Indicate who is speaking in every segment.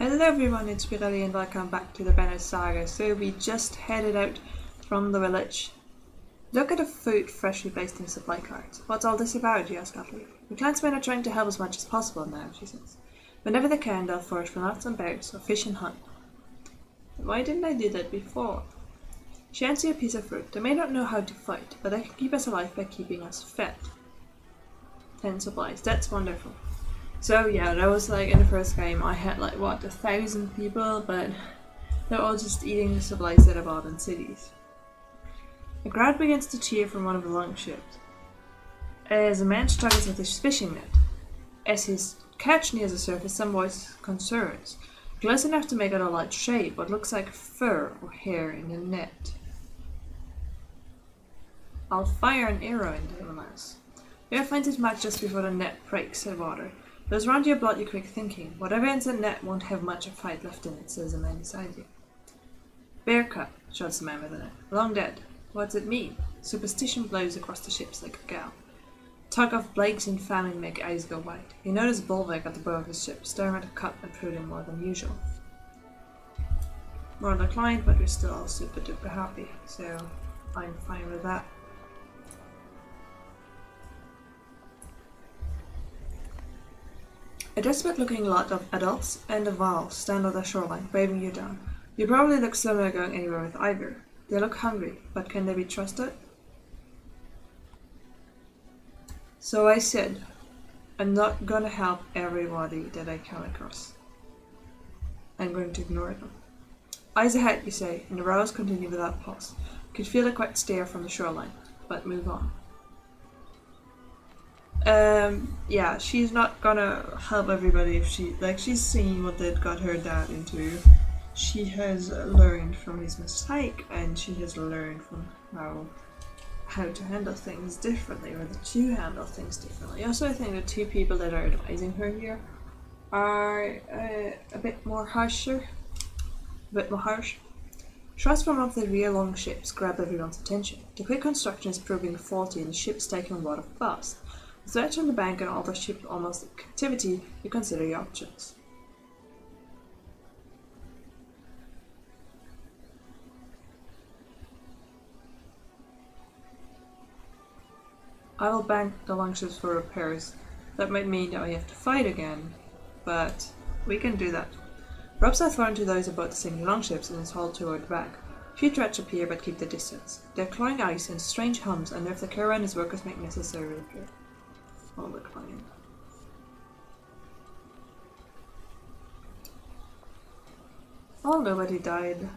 Speaker 1: Hello everyone, it's Spirelli and welcome back to the Banner Saga. So we just headed out from the village. Look at the food freshly placed in supply carts. What's all this about, you ask Atlee. The clansmen are trying to help as much as possible now, she says. Whenever they can, they'll forage for nuts and berries or fish and hunt. Why didn't I do that before? She hands you a piece of fruit. They may not know how to fight, but they can keep us alive by keeping us fed. 10 supplies, that's wonderful. So yeah, that was like in the first game I had like what, 1,000 people, but they're all just eating the supplies that I bought in cities. A crowd begins to cheer from one of the longships as a man struggles with his fishing net. As his catch nears the surface, some voice concerns. Close enough to make out a light shade, what looks like fur or hair in the net. I'll fire an arrow into the mouse. Bear finds his mark just before the net breaks the water. Those round your blood, you quick thinking. Whatever ends in net won't have much of fight left in it, says the man beside you. Bear cut, shouts the man with the net. Long dead. What's it mean? Superstition blows across the ships like a gale. Tug of plagues and famine make eyes go wide. You notice Bulwark at the bow of his ship, staring at the cut and protruding more than usual. More declined, but we're still all super duper happy, so I'm fine with that. A desperate-looking lot of adults and a Val stand on the shoreline, waving you down. You probably look similar going anywhere with either. They look hungry, but can they be trusted? So I said, I'm not gonna help everybody that I come across. I'm going to ignore them. Eyes ahead, you say, and the rows continue without pause. You could feel a quiet stare from the shoreline, but move on. Yeah, she's not gonna help everybody if she's seen what that got her dad into. She has learned from his mistake, and she has learned from how to handle things differently, or to handle things differently. Also, I think the two people that are advising her here are a bit more harsh. Shots from one of the rear long ships grab everyone's attention. The quick construction is proving faulty, and the ship's taking a lot of fast. Search on the bank and all the ship almost in captivity, you consider your options. I will bank the longships for repairs. That might mean that we have to fight again, but we can do that. Ropes are thrown to those aboard the sinking longships and is hauled toward the back. A few threats appear but keep the distance. Their clawing ice and strange hums unnerve the caravan as workers make necessary repair. All the client. Oh, nobody died.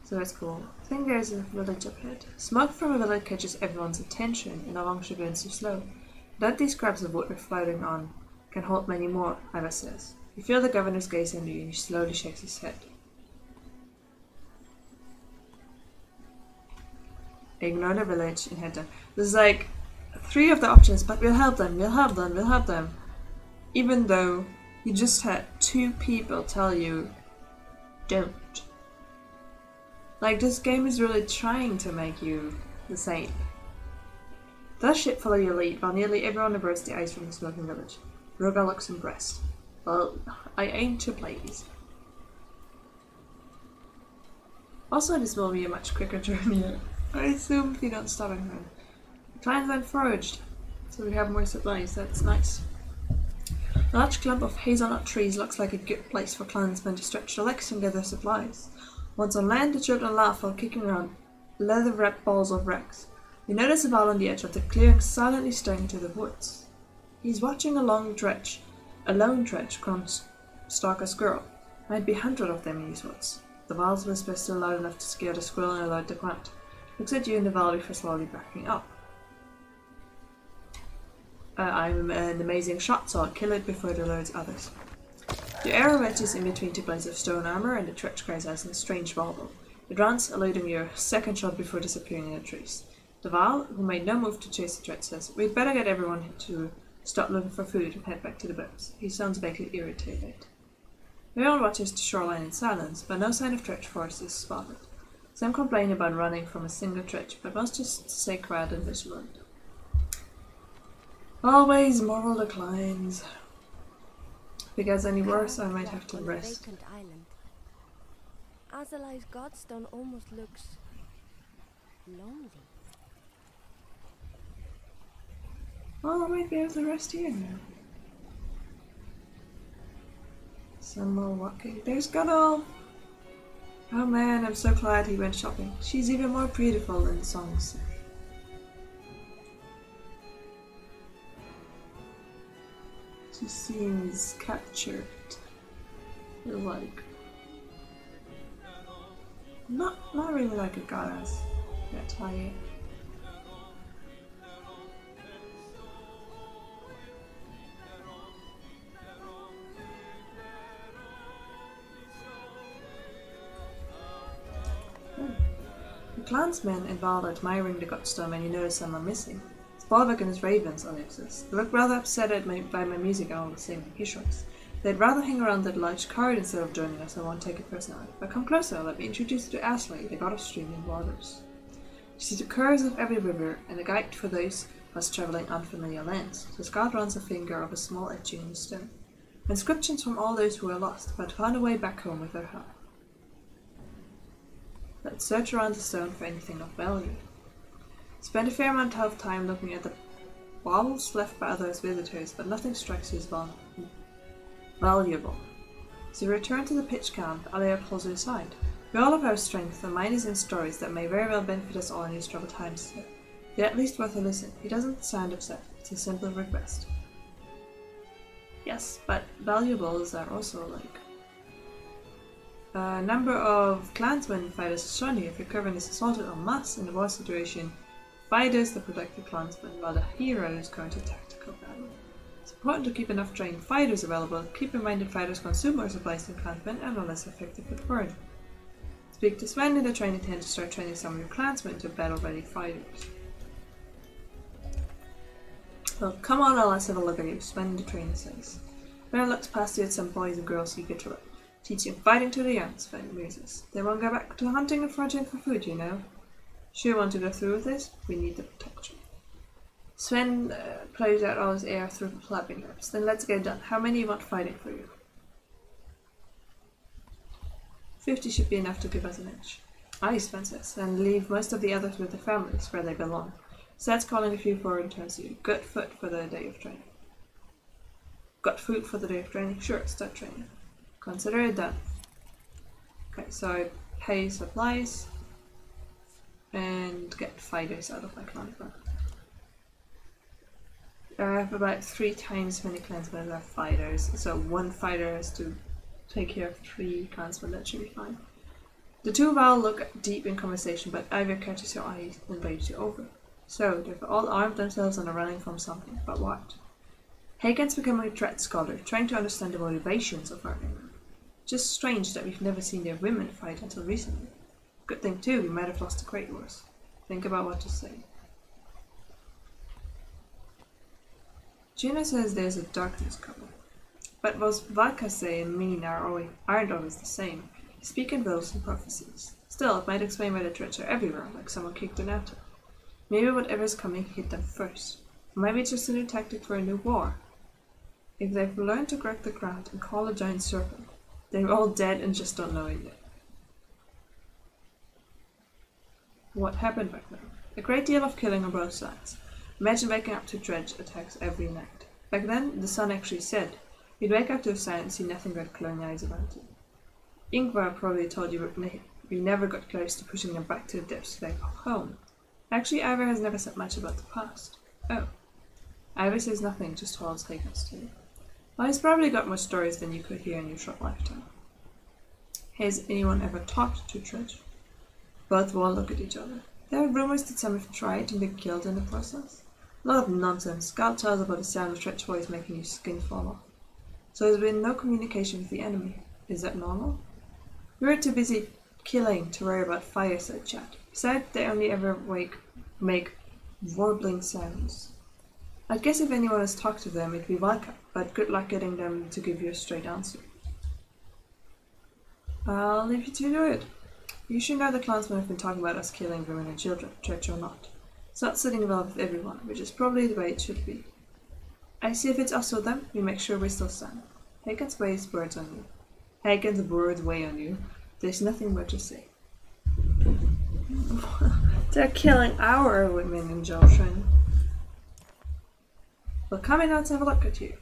Speaker 1: So that's cool. I think there's a village up ahead. Smoke from a village catches everyone's attention and the longship begins to slow. That these scraps of wood we're floating on can hold many more, Iva says. You feel the governor's gaze on you and he slowly shakes his head. Ignore the village and head down. This is like 3 of the options, but we'll help them, we'll help them, we'll help them. Even though you just had 2 people tell you, don't. Like, this game is really trying to make you the same. Does ship follow your lead while nearly everyone averts the ice from the smoking village? Roga looks impressed. Well, I aim to please. Also, this will be a much quicker journey. I assume if you don't stop and run. Clans went foraged, so we have more supplies, that's nice. A large clump of hazelnut trees looks like a good place for clansmen to stretch their legs and gather supplies. Once on land, the children laugh while kicking around leather-wrapped balls of wrecks. You notice a Val on the edge of the clearing silently staring into the woods. He's watching a lone trudge, stalk a squirrel. Might be 100 of them in these woods. The Val's whisper is still loud enough to scare the squirrel and alert the grunt. Looks at you and the Val before slowly backing up. I'm an amazing shot, so I'll kill it before it alerts others. Your arrow wedges in between 2 plates of stone armor and the trudge cries out in a strange warble. It runs, eluding your second shot before disappearing in the trees. The Val, who made no move to chase the threat, says, "We'd better get everyone to stop looking for food and head back to the boats." He sounds vaguely irritated. Everyone watches the shoreline in silence, but no sign of dredge force is spotted. Some complain about running from a single dredge, but most just stay quiet and vigilant. Always moral declines. If it gets any worse, I might have to rest.
Speaker 2: Vacant island. Azalai's godstone almost looks lonely.
Speaker 1: Well, I might be able to rest here now. Some more walking. There's Gunnel! Oh man, I'm so glad he went shopping. She's even more beautiful than the songs say. She seems captured. Like not really like a goddess. That's why. The clansmen involved admiring the godstone and you notice some are missing. Spalvik and his ravens, Ellipsis. They look rather upset by my music all the same, he shrugs. They'd rather hang around that large card instead of joining us, I won't take it personally. But come closer, let me introduce you to Asley, the god of streaming waters. She sees the curves of every river, and a guide for those of us travelling unfamiliar lands. The scout runs a finger of a small etching in the stone. Inscriptions from all those who are lost, but found a way back home with their help. Let's search around the stone for anything of value. Spend a fair amount of time looking at the baubles left by others visitors, but nothing strikes you as valuable. So you return to the pitch camp, Alia pulls you aside. We all have our strength, and mine is in stories that may very well benefit us all in these troubled times. Yet at least worth a listen. He doesn't sound upset, it's a simple request. Yes, but valuables are also like... A number of clansmen fighters is shown here. If your caravan is assaulted en masse in a war situation, fighters that protect the clansmen, while the heroes go into tactical battle. It's important to keep enough trained fighters available. Keep in mind that fighters consume more supplies than clansmen and are less effective at burn. Speak to Sven in the training tent to start training some of your clansmen into battle-ready fighters. Well, come on, let's have a look at you, Sven in the trainer says. Sven looks past you at some boys and girls eager to run. Teaching fighting to the young, Sven muses. They won't go back to hunting and foraging for food, you know. Sure want to go through with this? We need the protection. Sven plays out all his air through the flapping lips. Then let's get it done. How many you want fighting for you? 50 should be enough to give us an edge. Aye, Sven says, and leave most of the others with their families, where they belong. Starts calling a few forward and turns to you. Got food for the day of training. Got food for the day of training? Sure, start training. Consider it done. Okay, so I pay supplies and get fighters out of my clansmen. I have about 3 times many clansmen as I have fighters, so 1 fighter has to take care of 3 clansmen, that should be fine. The two of all look deep in conversation, but Ivor catches your eye and waves you over. So, they've all armed themselves and are running from something, but what? Hagen's becoming a threat scholar, trying to understand the motivations of our enemy. Just strange that we've never seen their women fight until recently. Good thing too, we might have lost the Great Wars. Think about what to say. Gina says there's a darkness coming. But what Valka say and mean aren't always the same. They speak in riddles and prophecies. Still, it might explain why the threats are everywhere, like someone kicked an out. Maybe whatever's coming hit them first. Or maybe it's just a new tactic for a new war. If they've learned to crack the ground and call a giant serpent, they're all dead and just don't know it yet. What happened back then? A great deal of killing on both sides. Imagine waking up to dredge attacks every night. Back then, the sun actually said. You'd wake up to a sound and see nothing but glowing eyes around you. Ingvar probably told you we never got close to pushing them back to the depths of their home. Actually, Ivor has never said much about the past. Oh. Ivor says nothing, just holds Hagen's tail. Well, he's probably got more stories than you could hear in your short lifetime. Has anyone ever talked to Dredge? Both will look at each other. There are rumors that some have tried and been killed in the process. A lot of nonsense. Scout tells about the sound of Dredge voice making your skin fall off. So there's been no communication with the enemy. Is that normal? We were too busy killing to worry about fireside chat. Besides, they only ever make warbling sounds. I guess if anyone has talked to them, it'd be Valka, but good luck getting them to give you a straight answer. I'll leave you to do it. You should know the clansmen have been talking about us killing women and children, church or not. It's not sitting well with everyone, which is probably the way it should be. I see if it's us or them, we make sure we still stand. Hagen's weighs words on you. Hagen's words weigh on you. There's nothing more to say. They're killing our women in Jolshan. Well, come in, let's have a look at you.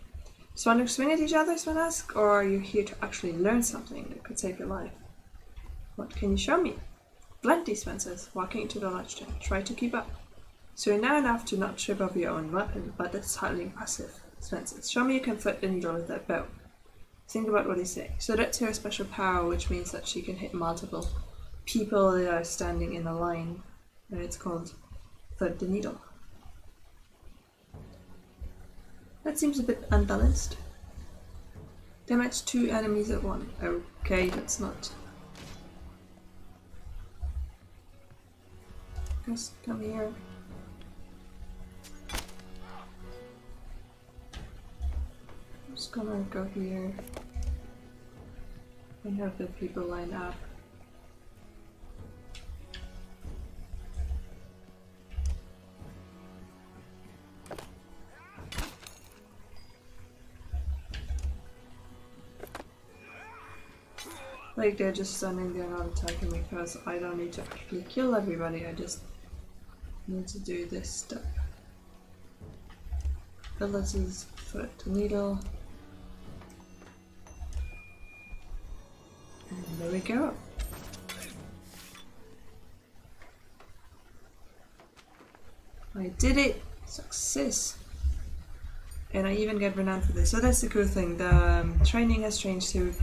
Speaker 1: Just want to swing at each other, Sven asks, or are you here to actually learn something that could save your life? What can you show me? Plenty, Sven says, walking into the ledge den. Try to keep up. So you're now enough to not trip over your own weapon, but that's highly impressive, Sven says. Show me you can foot the needle with that bow. Think about what he's saying. So that's her special power, which means that she can hit multiple people that are standing in a line, and it's called foot the needle. That seems a bit unbalanced. Damage 2 enemies at one. Okay, that's not. Just come here. I'm just gonna go here and have the people line up. Like they're just standing there not attacking me because I don't need to actually kill everybody, I just need to do this step. Abilities, foot the needle. And there we go. I did it! Success! And I even get renowned for this. So that's the cool thing. The training has changed to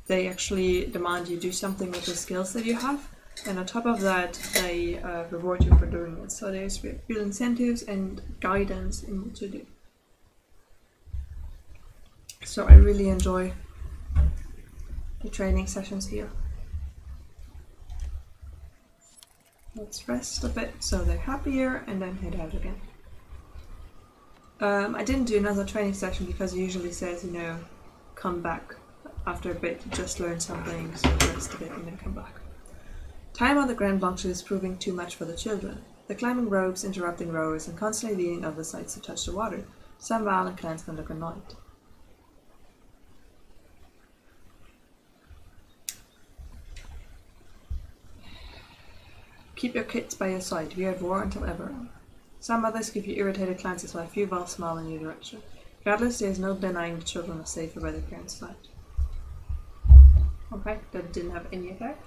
Speaker 1: they actually demand you do something with the skills that you have. And on top of that, they reward you for doing it. So there's real incentives and guidance in what to do. So I really enjoy the training sessions here. Let's rest a bit so they're happier and then head out again. I didn't do another training session because it usually says, you know, come back after a bit, just learn something, so rest a bit and then come back. Time on the Grand Blanche is proving too much for the children. They're climbing ropes, interrupting rowers, and constantly leaning over the sides to touch the water. Some violent clansmen look annoyed. Keep your kids by your side. We are at war until ever. Some others give you irritated glances while a few valves smile in your direction. Regardless, there is no denying the children are safer by their parents' side. Okay, that didn't have any effect.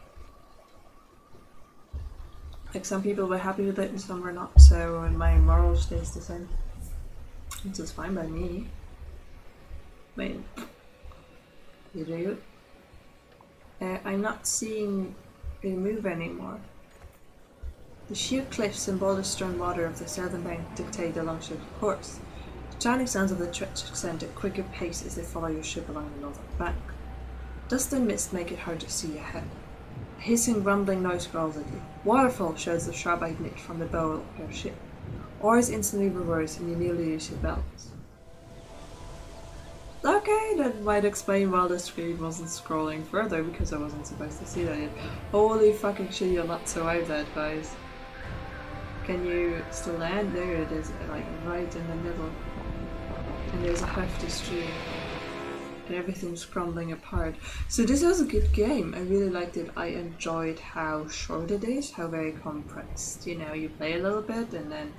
Speaker 1: Like some people were happy with it and some were not, so my moral stays the same. Which is fine by me. I mean, you do it. I'm not seeing it move anymore. The sheer cliffs and boulder-strewn water of the southern bank dictate the longship's course. The churning sounds of the trench send at quicker pace as they follow your ship along the northern bank. Dust and mist make it hard to see ahead. A hissing, rumbling noise growls at you. Waterfall shows the sharp-eyed niche from the bow of your ship. Oars instantly reverse and you nearly lose your balance. Okay, that might explain why the screen wasn't scrolling further because I wasn't supposed to see that yet. Holy fucking shit, you're not so out that, guys. Can you still land? There it is, like right in the middle. And there's a hefty stream. And everything's crumbling apart. So this was a good game. I really liked it. I enjoyed how short it is, how very compressed. You know, you play a little bit and then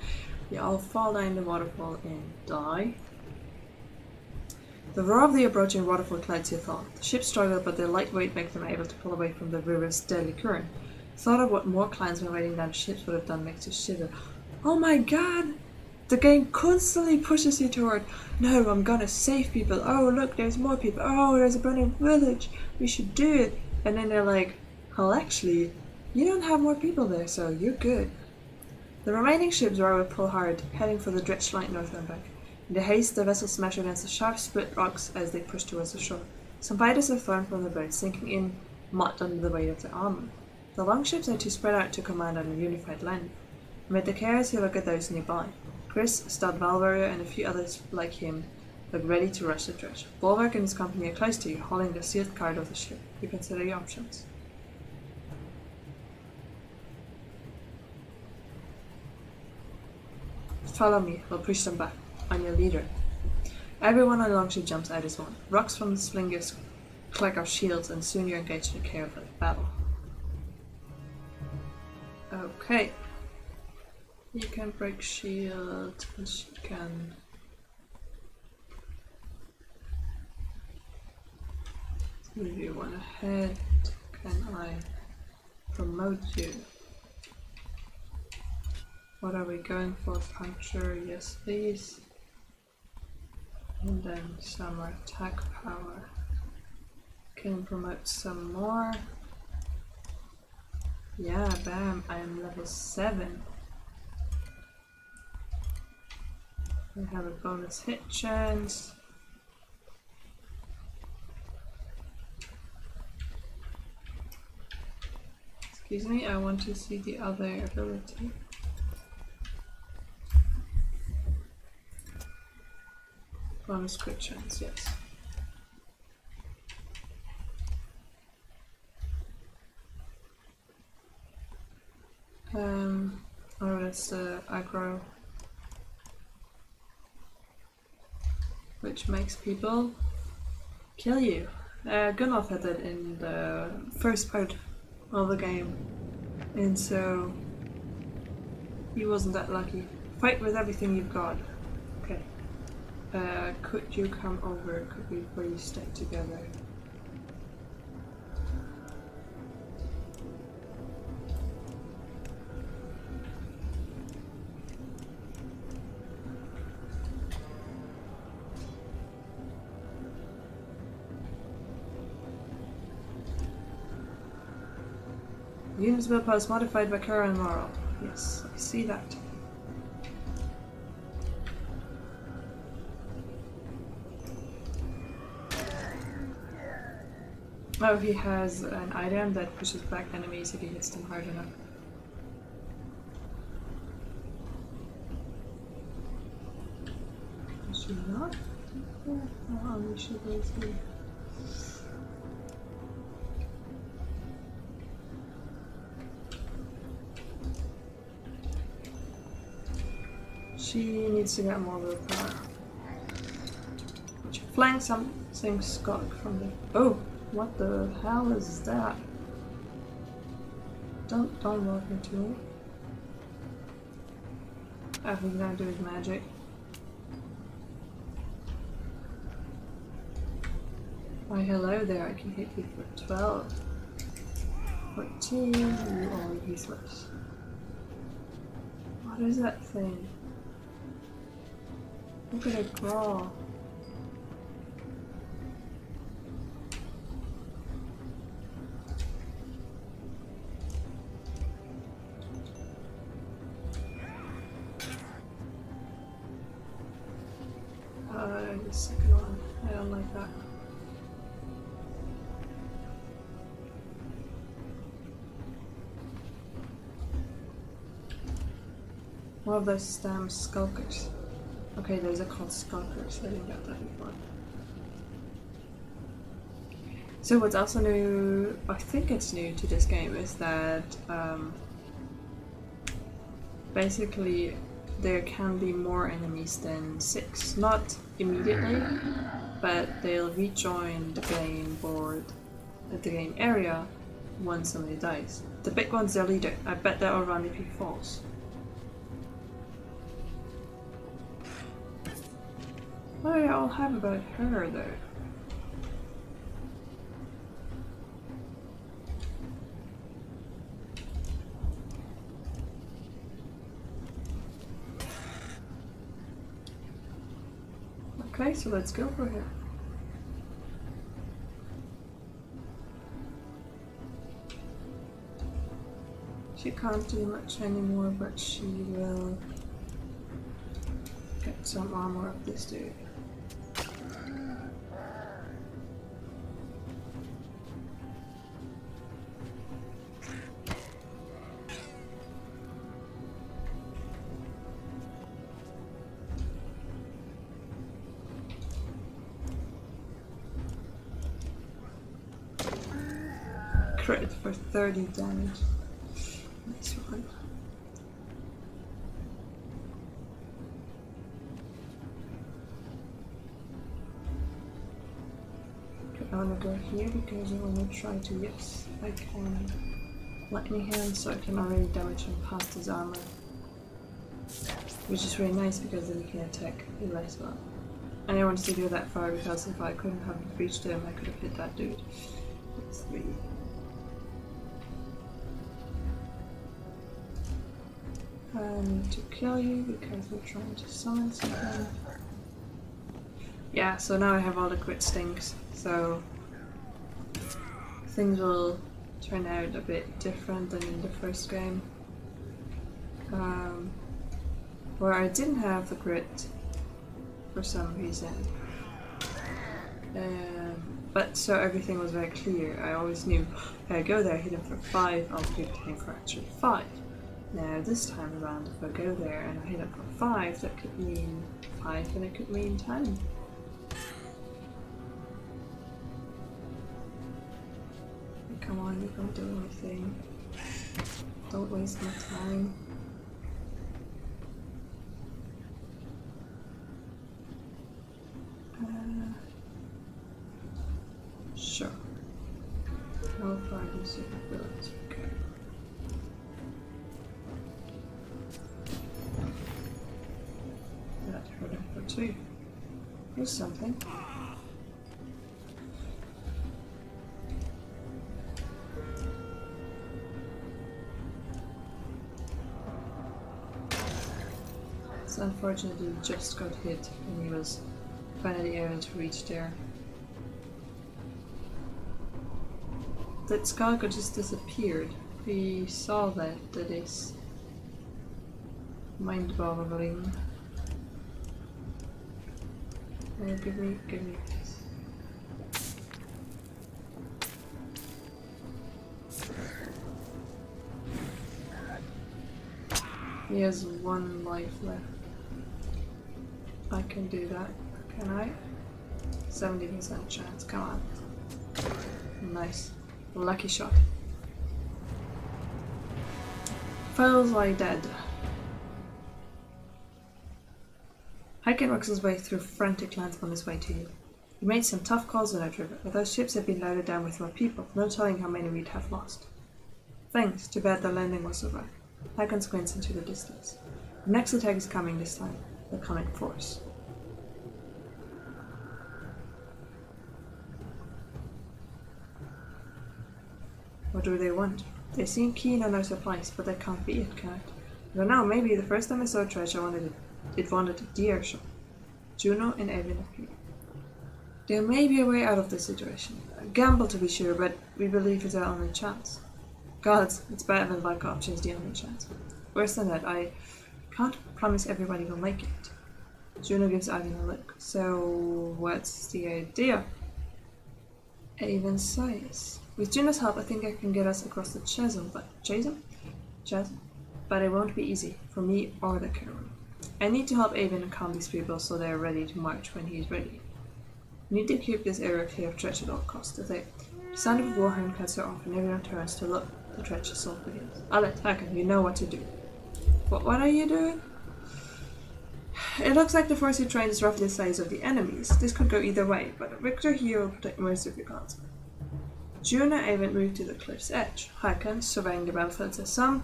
Speaker 1: you all fall down the waterfall and die. The roar of the approaching waterfall clouds your thought. The ships struggle, but their light weight makes them able to pull away from the river's deadly current. The thought of what more clansmen riding down ships would have done makes you shiver. Oh my god! The game constantly pushes you toward, no, I'm gonna save people. Oh, look, there's more people. Oh, there's a burning village. We should do it. And then they're like, well, actually, you don't have more people there, so you're good. The remaining ships row and pull hard, heading for the dredged light northern bank. In the haste, the vessels smash against the sharp split rocks as they push towards the shore. Some fighters are thrown from the boat, sinking in mud under the weight of their armor. The longships are too spread out to command on a unified land. Amid the chaos, you look at those nearby. Chris, stout Valvaria, and a few others like him look ready to rush the dredge. Bulwark and his company are close to you, hauling the sealed card of the ship. You consider your options. Follow me, we'll push them back. I'm your leader. Everyone along she jumps out as one. Rocks from the slingers collect our shields, and soon you're engaged in a chaotic battle. Okay. You can break shield, and she can... move you one ahead. Can I promote you? What are we going for? Puncture, yes please. And then some more attack power. Can promote some more. Yeah, bam, I am level 7. I have a bonus hit chance. Excuse me, I want to see the other ability. Bonus crit chance, yes. Oh, that's the aggro, which makes people kill you. Gunnulf had that in the first part of the game, and so he wasn't that lucky. Fight with everything you've got. Okay. Could you come over? Could we please stay together? Units build post modified by Kara and Moral. Yes, I see that. Oh, he has an item that pushes back enemies if he hits them hard enough. Does she not? Oh, only she goes here. She needs to get more willpower. She flanks something Scott from the... Oh! What the hell is that? Don't walk into it. I think he's gonna do his magic. Why hello there, I can hit you for 12. 14, you only useless. What is that thing? Look at it crawl. The second one. I don't like that. One of those skulkers. Okay, those are called skulkers. I didn't get that before. So what's also new, I think it's new to this game, is that basically there can be more enemies than 6. Not immediately, but they'll rejoin the game board at the game area once somebody dies. The big one's their leader. I bet that'll run if he falls. What do they all have about her though? Okay, so let's go for her. She can't do much anymore, but she will get some armor of this dude. Crit for 30 damage. Nice one. want to go here because I want to try to use like lightning hand so I can already damage him past his armor. Which is really nice because then he can attack less well. And I wanted to go that far because if I couldn't have reached him, I could have hit that dude. It's 3. I need to kill you because we're trying to summon something. Yeah, so now I have all the crit stings, so things will turn out a bit different than in the first game. Where I didn't have the crit for some reason. But so everything was very clear. I always knew if I go there, hit him for 5, I'll hit him for actually 5. Now this time around, if I go there and I hit him for 5, that could mean 5 and it could mean 10. Come on, you can't do anything. Don't waste my time. Sure. No fighting ability. Okay. That hurt him for 2. Here's something. So unfortunately, he just got hit and he was finally able to reach there. That Skalka just disappeared. We saw that. That is mind-boggling. Give me this. He has 1 life left. I can do that, can I? 70% chance, come on. Nice. Lucky shot. Feels like dead. Hiken works his way through frantic lands on his way to you. He made some tough calls on that river, but those ships had been loaded down with more people, no telling how many we'd have lost. Thanks, too bad the landing was so rough. Hiken squints into the distance. The next attack is coming this time. They'll come in force. What do they want? They seem keen on our supplies, but that can't be it, can it? I don't know, maybe the first time I saw treasure it wanted a deer shot. Juno and Evan appear. There may be a way out of this situation. A gamble to be sure, but we believe it's our only chance. Gods, it's bad when lack option is the only chance. Worse than that, I can't promise everybody will make it. Juno gives Ivan a look. So, what's the idea? Avon sighs. With Juno's help, I think I can get us across the chasm, but but it won't be easy, for me or the caravan. I need to help Avon and calm these people so they are ready to march when he is ready. We need to keep this area clear of treasure at all costs. The sound of a war horn cuts her off and everyone turns to look. The treasure assault begins. Alet, Hakan, you know what to do. What are you doing? It looks like the force you trained is roughly the size of the enemies. This could go either way, but a victor here will protect most of your gods. Juno and Avon moved to the cliff's edge. Hakan, surveying the battlefield, says some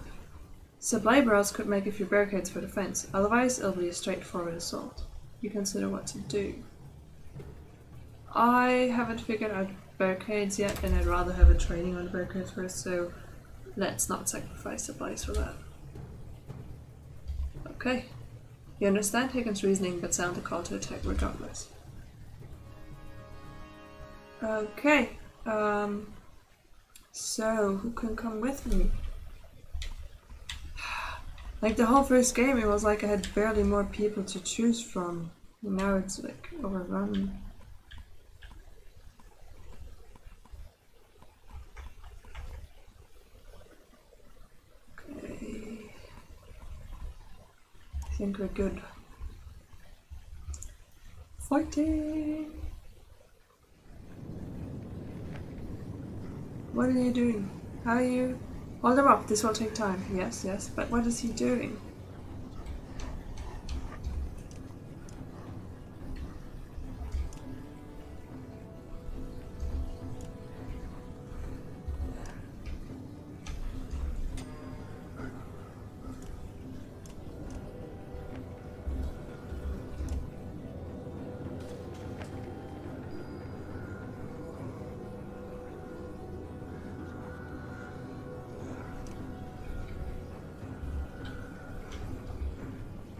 Speaker 1: supply barrels could make a few barricades for defense, otherwise it'll be a straightforward assault. You consider what to do. I haven't figured out barricades yet, and I'd rather have a training on barricades first, so let's not sacrifice supplies for that. Okay. You understand Hagen's reasoning, but sound the call to attack regardless. Okay. So, who can come with me? Like the whole first game, it was like I had barely more people to choose from. Now it's like overrun. Okay. I think we're good. Fighting! What are you doing? How are you? Hold him up, this will take time. Yes, yes, but what is he doing?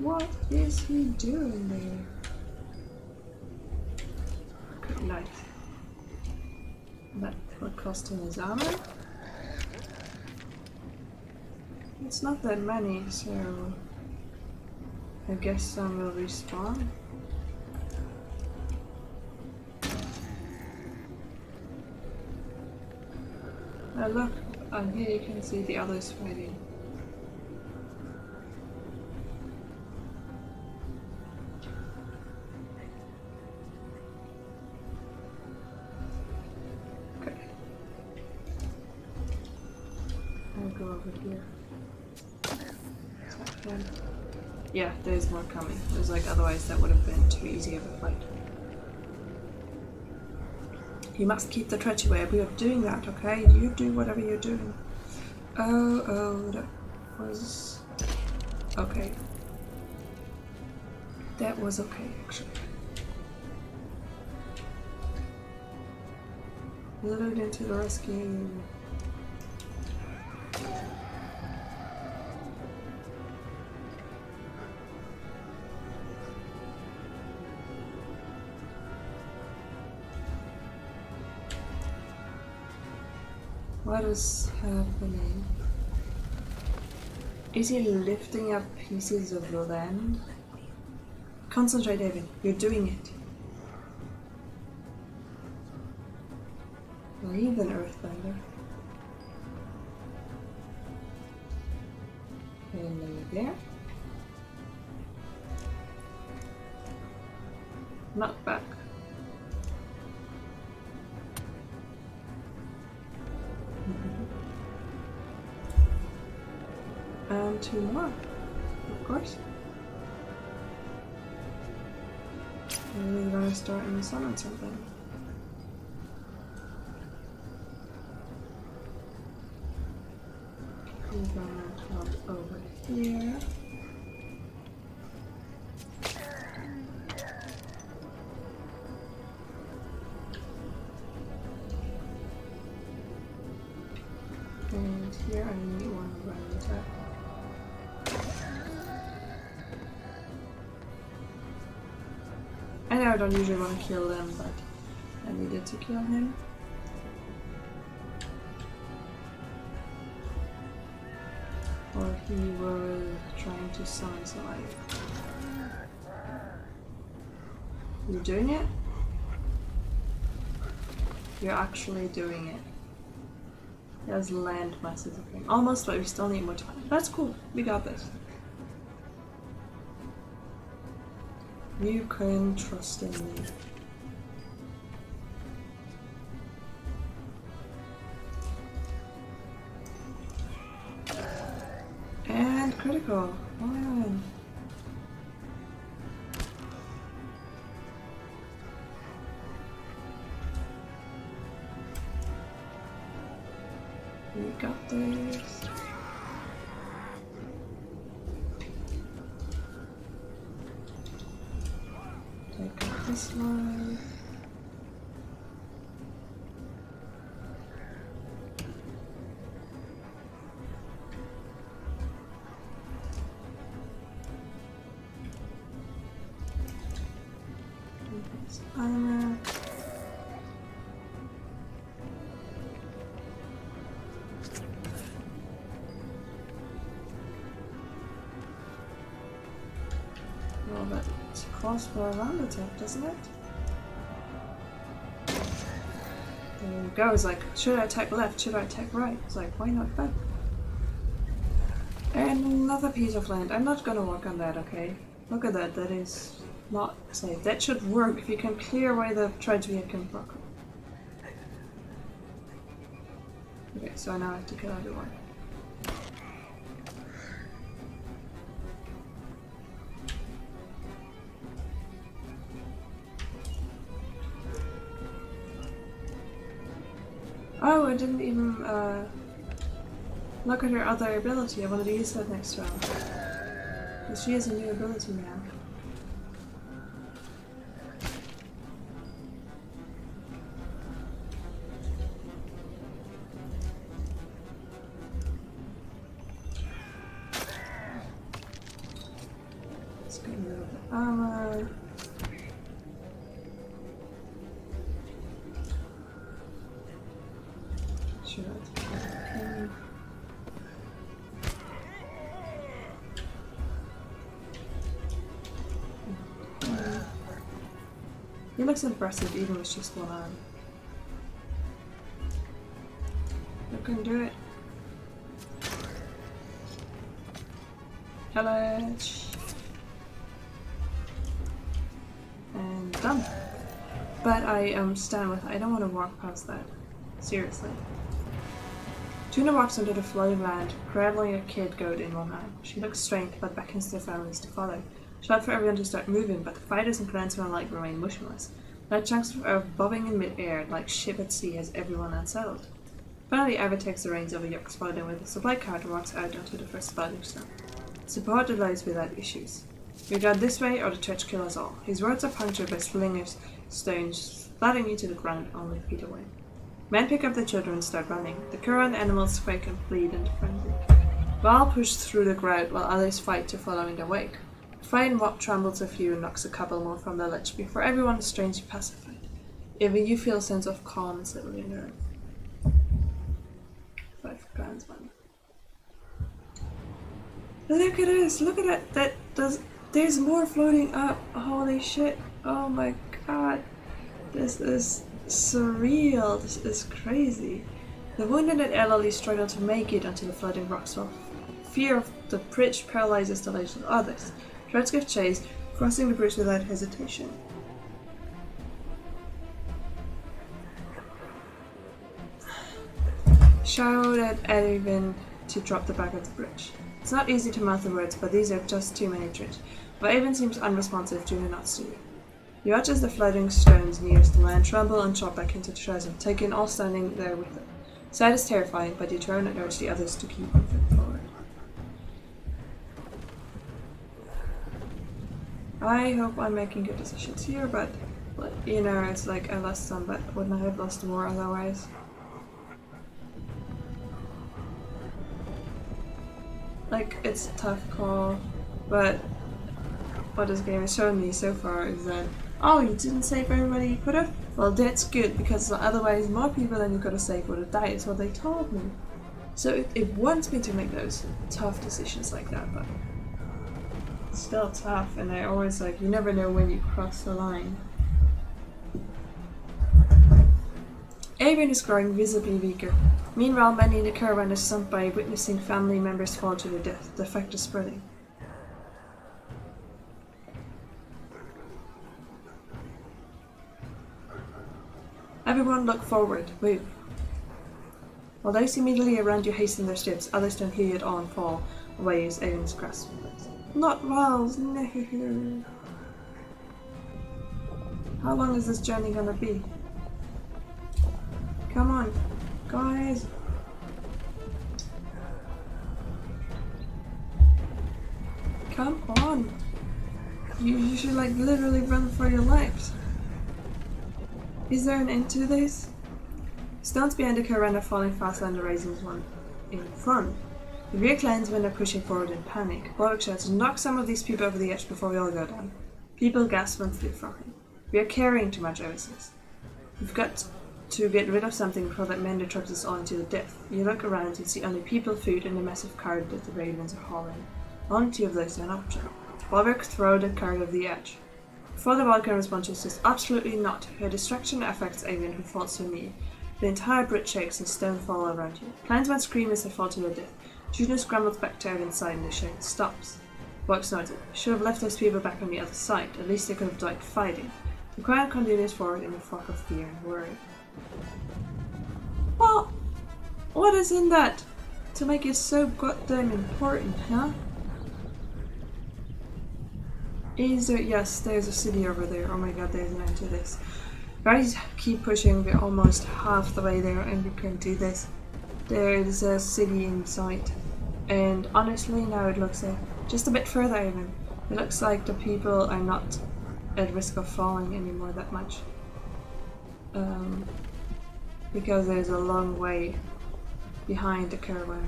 Speaker 1: What is he doing there? Good night. That would cost him his armor. It's not that many, so I guess some will respawn. Oh look, on here you can see the others fighting. Okay. I'll go over here. Is that him? Yeah, there's more coming. It was like, otherwise that would have been too easy of a fight. You must keep the treachery way of doing that, okay? You do whatever you're doing. Oh, that was... okay. That was okay, actually. Lured into the rescue. What is happening? Is he lifting up pieces of the land? Concentrate, Evan. You're doing it. Leave an earthbender. And there. Knock back. And two more, of course. Maybe we're gonna start in the sun or something. We're gonna hop over here. And here I need one round attack. I know I don't usually want to kill them, but I needed to kill him. Or he was trying to summon somebody. You're doing it? You're actually doing it. There's land masses of things. Almost, but we still need more time. That's cool. We got this. You can trust in me. And critical. Man. We got this. Take out this one. Armor. Well, that calls for a round attack, doesn't it? There we go. It's like, should I attack left? Should I attack right? It's like, why not both? And another piece of land. I'm not gonna work on that, okay? Look at that. That is not safe. That should work if you can clear away the tragedy at King Brock. Okay, so now I have to kill everyone. Oh, I didn't even look at her other ability. I wanted to use that next round. Because she has a new ability now. sure that's okay. He looks impressive even with just one arm. You can do it. Hello. And done. But I stand with it. I don't want to walk past that. Seriously. Tuna walks under the flooding land, cradling a kid goat in one hand. She looks strange but beckons their families to follow. Shout for everyone to start moving, but the fighters and clansmen alike remain motionless. Large chunks are bobbing in mid-air, like ship at sea as everyone unsettled. Finally, Ava takes the reins of a yoke followed with a supply cart and walks out onto the first spouting stone. Support allows without issues. We go this way or the church kill us all. His words are punctured by slingers, stones, flattening you to the ground only feet away. Men pick up their children and start running. The current animals quake and plead in the frenzy. Val push through the crowd while others fight to follow in their wake. Frightened Wop trembles a few and knocks a couple more from the ledge before everyone is strangely pacified. Even you feel a sense of calm and settling in your earth. 5 clansmen. Look at this! Look at it! There's more floating up! Holy shit! Oh my god! This is surreal! This is crazy! The wounded and elderly struggle to make it onto the floating rocks while fear of the bridge paralyzes the legs of others. Threats give chase, crossing the bridge without hesitation. Shout at Edwin to drop the back of the bridge. It's not easy to mouth the words, but these are just too many tricks. But Edwin seems unresponsive, Junior nods to you. He watches the floating stones nearest the land tremble and chop back into the treasure, taking all standing there with them. Sight is terrifying, but you turn and urge the others to keep moving forward. I hope I'm making good decisions here, but you know, it's like I lost some, but wouldn't I have lost more otherwise? Like, it's a tough call, but what this game has shown me so far is that, oh, you didn't save everybody you could have? Well, that's good, because otherwise more people than you could have saved would have died, is what they told me. So it wants me to make those tough decisions like that, but it's still tough, and I always like, you never know when you cross the line. Adrian is growing visibly weaker. Meanwhile, many in the caravan are sunk by witnessing family members fall to their death. The effect is spreading. Everyone look forward. Move. While those immediately around you hasten their steps, others don't hear you at all and fall away as Adrian's grasp. Not Wells, no. How long is this journey gonna be? Come on, guys. Come on. You should like literally run for your lives. Is there an end to this? Stones behind the caravan are falling faster than the raisins one in front. The rear clansmen are pushing forward in panic. Warwick shouts, knock some of these people over the edge before we all go down. People gasp and flee from him. We are carrying too much, Ava says. We've got to get rid of something before that man trucks us on to the death. You look around and see only people, food, and the massive cart that the ravens are hauling. Only 2 of those are an option. Warwick throw the cart over the edge. Before the Vulcan response says, absolutely not. Her distraction affects Avian, who falls to me. The entire bridge shakes and stone fall around you. Clansmen scream as they fall to their death. Junior scrambles back to inside and the shake stops. Warwick snorted. Should have left those people back on the other side. At least they could have died fighting. The crowd continues forward in a fog of fear and worry. Well, what is in that to make it so goddamn important, huh? Is there? Yes, there's a city over there. Oh my god, there's an end to this. Guys, keep pushing. We're almost half the way there and we can do this. There's a city in sight. And honestly, now it looks just a bit further even. It looks like the people are not at risk of falling anymore that much. Because there's a long way behind the caravan.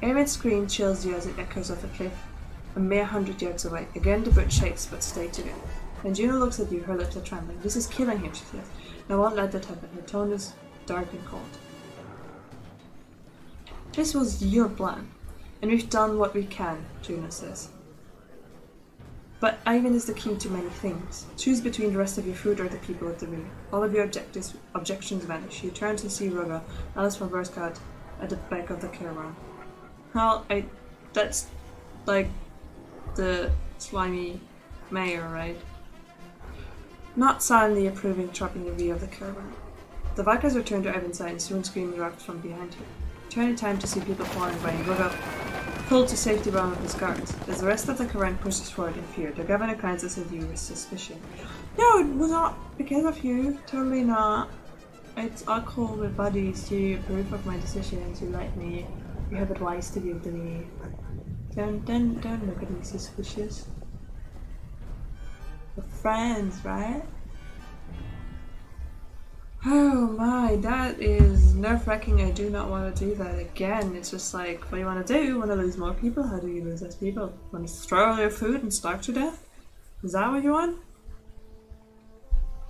Speaker 1: Aaron's scream chills you as it echoes off a cliff, a mere 100 yards away. Again the bridge shakes, but stay together. When Juno looks at you, her lips are trembling. This is killing him, she says. I won't let that happen. Her tone is dark and cold. This was your plan, and we've done what we can, Juno says. But Ivan is the key to many things. Choose between the rest of your food or the people of the room. All of your objections vanish. You turn to see Ruga, Alice from Burskard, at the back of the caravan. Well, that's like the slimy mayor, right? Not silently approving, trapping the view of the caravan. The Vikings return to Ivan's side and soon scream erupts from behind him. Turn in time to see people falling by and Ruga pulled to safety by one of his guards. As the rest of the caravan pushes forward in fear, the governor glances at you with suspicion. No, it was not because of you. Totally not. It's all cool with buddies. You approve of my decisions. You like me. You have advice to give to me. Don't look at me suspicious. We're friends, right? Oh my, that is nerve-wracking. I do not want to do that again. It's just like, what do you want to do? Want to lose more people? How do you lose less people? Want to throw all your food and starve to death? Is that what you want?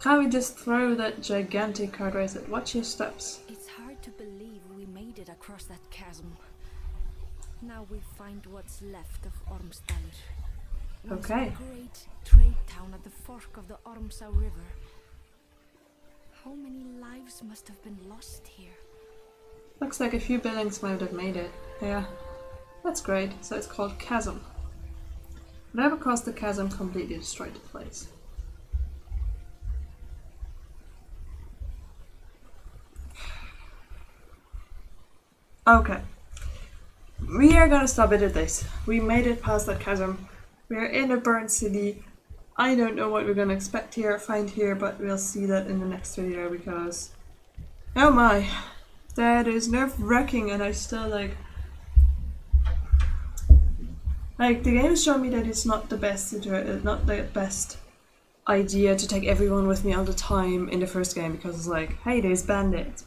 Speaker 1: Can't we just throw that gigantic card race at? Watch your steps.
Speaker 2: It's hard to believe we made it across that chasm. Now we find what's left of Ormstad.
Speaker 1: Okay.
Speaker 2: A great trade town at the fork of the Ormsau River. How many lives must have been lost here?
Speaker 1: Looks like a few buildings might have made it. Yeah, that's great. So it's called Chasm. Whatever caused the chasm completely destroyed the place. Okay. We are gonna stop it at this. We made it past that chasm. We're in a burned city. I don't know what we're gonna expect here, find here, but we'll see that in the next video because... Oh my! That is nerve-wracking and I still like... Like, the game is showing me that it's not the best idea to take everyone with me all the time in the first game because it's like, hey, there's bandits.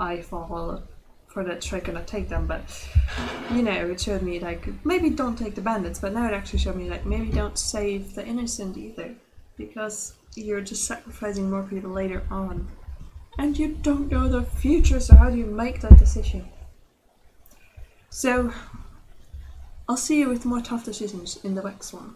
Speaker 1: I fall for that trick and I take them, but you know, it showed me like, maybe don't take the bandits, but now it actually showed me like, maybe don't save the innocent either, because you're just sacrificing more people later on. And you don't know the future, so how do you make that decision? So, I'll see you with more tough decisions in the next one.